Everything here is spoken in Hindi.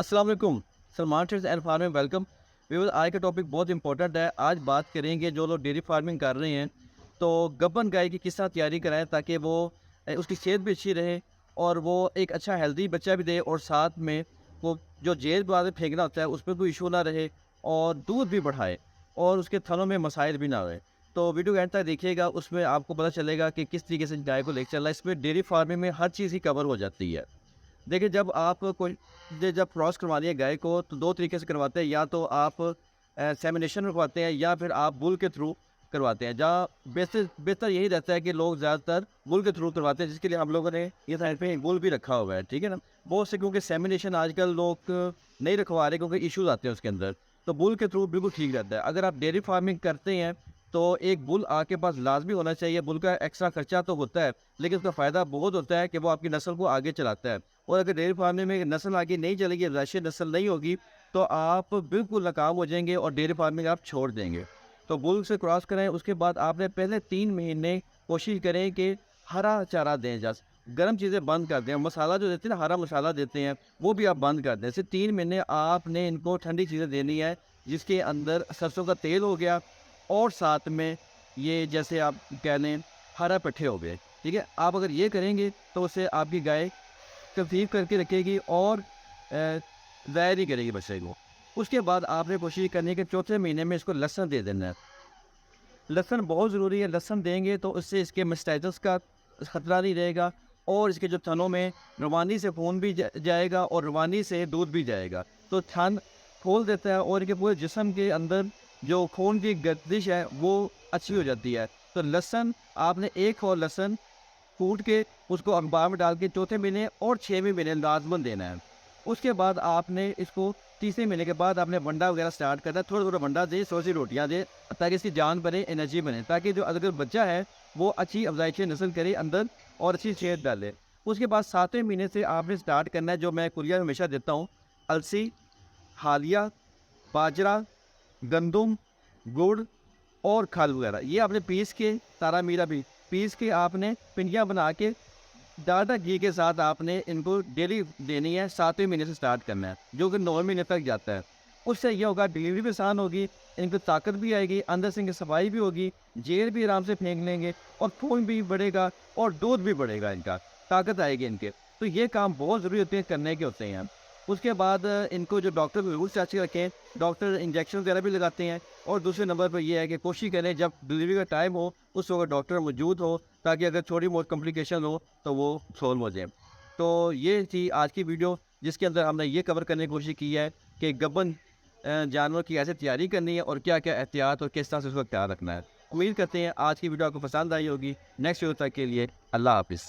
अस्सलाम वालेकुम। Salman trades and farming welcome. Viewers, आज का टॉपिक बहुत इंपॉर्टेंट है। आज बात करेंगे जो लोग डेयरी फार्मिंग कर रहे हैं तो गब्बन गाय की किस तरह तैयारी कराएं ताकि वो उसकी सेहत भी अच्छी रहे और वो एक अच्छा हेल्दी बच्चा भी दे, और साथ में वो जो जेल बाद में फेंकना होता है उसमें कोई इशू ना रहे और दूध भी बढ़ाए और उसके थनों में मसाइल भी ना रहे। तो वीडियो एंड तक देखिएगा, उसमें आपको पता चलेगा कि किस तरीके से गाय को लेकर चल रहा है। इसमें डेयरी फार्मिंग में हर चीज़ ही कवर हो जाती है। देखिए, जब आप कोई जब क्रॉस करवानी है गाय को तो दो तरीके से करवाते हैं। या तो आप सेमिनेशन करवाते हैं या फिर आप बुल के थ्रू करवाते हैं। जहाँ बेहतर यही रहता है कि लोग ज़्यादातर बुल के थ्रू करवाते हैं, जिसके लिए हम लोगों ने ये साइड पे एक बुल भी रखा हुआ है, ठीक है ना। बहुत से क्योंकि सेमिनेशन आजकल लोग नहीं रखवा रहे क्योंकि इश्यूज आते हैं उसके अंदर, तो बुल के थ्रू बिल्कुल ठीक रहता है। अगर आप डेयरी फार्मिंग करते हैं तो एक बुल आपके पास लाजमी होना चाहिए। बुल का एक्स्ट्रा खर्चा तो होता है लेकिन उसका फ़ायदा बहुत होता है कि वो आपकी नस्ल को आगे चलाता है। और अगर डेयरी फार्मिंग में नस्ल आगे नहीं चलेगी, राशियन नस्ल नहीं होगी, तो आप बिल्कुल नाकाम हो जाएंगे और डेयरी फार्मिंग आप छोड़ देंगे। तो बुल से क्रॉस करें, उसके बाद आपने पहले 3 महीने कोशिश करें कि हरा चारा दें। जैसे गर्म चीज़ें बंद कर दें, मसाला जो देते हैं ना, हरा मसाला देते हैं, वो भी आप बंद कर दें। सिर्फ 3 महीने आपने इनको ठंडी चीज़ें देनी है, जिसके अंदर सरसों का तेल हो गया और साथ में ये जैसे आप कह लें हरा पट्ठे हो गए, ठीक है। आप अगर ये करेंगे तो उससे आपकी गाय तकलीफ करके रखेगी और ज़ाया नहीं करेगी बच्चे को। उसके बाद आपने कोशिश करनी है कि चौथे महीने में इसको लहसुन दे देना है। लहसुन बहुत ज़रूरी है। लहसुन देंगे तो उससे इसके मास्टाइटिस का ख़तरा नहीं रहेगा और इसके जो थनों में रवानी से खून भी जाएगा और रवानी से दूध भी जाएगा, तो थन खोल देता है और इनके पूरे जिस्म के अंदर जो खून की गर्दिश है वो अच्छी हो जाती है। तो लहसुन आपने एक और लहसुन कूट के उसको अखबार में डाल के चौथे महीने और 6वें महीने लाजमन देना है। उसके बाद आपने इसको तीसरे महीने के बाद आपने वंडा वगैरह स्टार्ट करना है। थोड़ा थोड़ा वंडा दे, थोड़ी सी रोटियाँ दे, ताकि इसकी जान बने, एनर्जी बने, ताकि जो अगर बच्चा है वो अच्छी अफजाइश नस्ल करे अंदर और अच्छी सेहत डाले। उसके बाद 7वें महीने से आपने स्टार्ट करना है, जो मैं कुरिया हमेशा देता हूँ, अलसी, हालिया, बाजरा, गंदुम, गुड़ और खल वगैरह। ये आपने पीस के, तारा मीरा भी पीस के आपने पिंडियाँ बना के डाटा घी के साथ आपने इनको डेली देनी है। 7वें महीने से स्टार्ट करना है, जो कि 9वें महीने तक जाता है। उससे ये होगा डिलीवरी भी आसान होगी, इनको ताकत भी आएगी, अंदर से इनकी सफाई भी होगी, जेल भी आराम से फेंक लेंगे और खून भी बढ़ेगा और दूध भी बढ़ेगा, इनका ताकत आएगी इनके। तो ये काम बहुत ज़रूरी होते हैं, करने के होते हैं। उसके बाद इनको जो डॉक्टर बिल्कुल से अच्छे रखें, डॉक्टर इंजेक्शन वगैरह भी लगाते हैं। और दूसरे नंबर पर यह है कि कोशिश करें जब डिलीवरी का टाइम हो उस वक्त डॉक्टर मौजूद हो, ताकि अगर थोड़ी बहुत कॉम्प्लिकेशन हो तो वो सॉल्व हो जाए। तो ये थी आज की वीडियो, जिसके अंदर हमने ये कवर करने की कोशिश की है कि गब्बन जानवर की कैसे तैयारी करनी है और क्या क्या एहतियात और किस तरह से उसका ख्याल रखना है। उम्मीद करते हैं आज की वीडियो आपको पसंद आई होगी। नेक्स्ट वीडियो तक के लिए अल्लाह हाफिज़।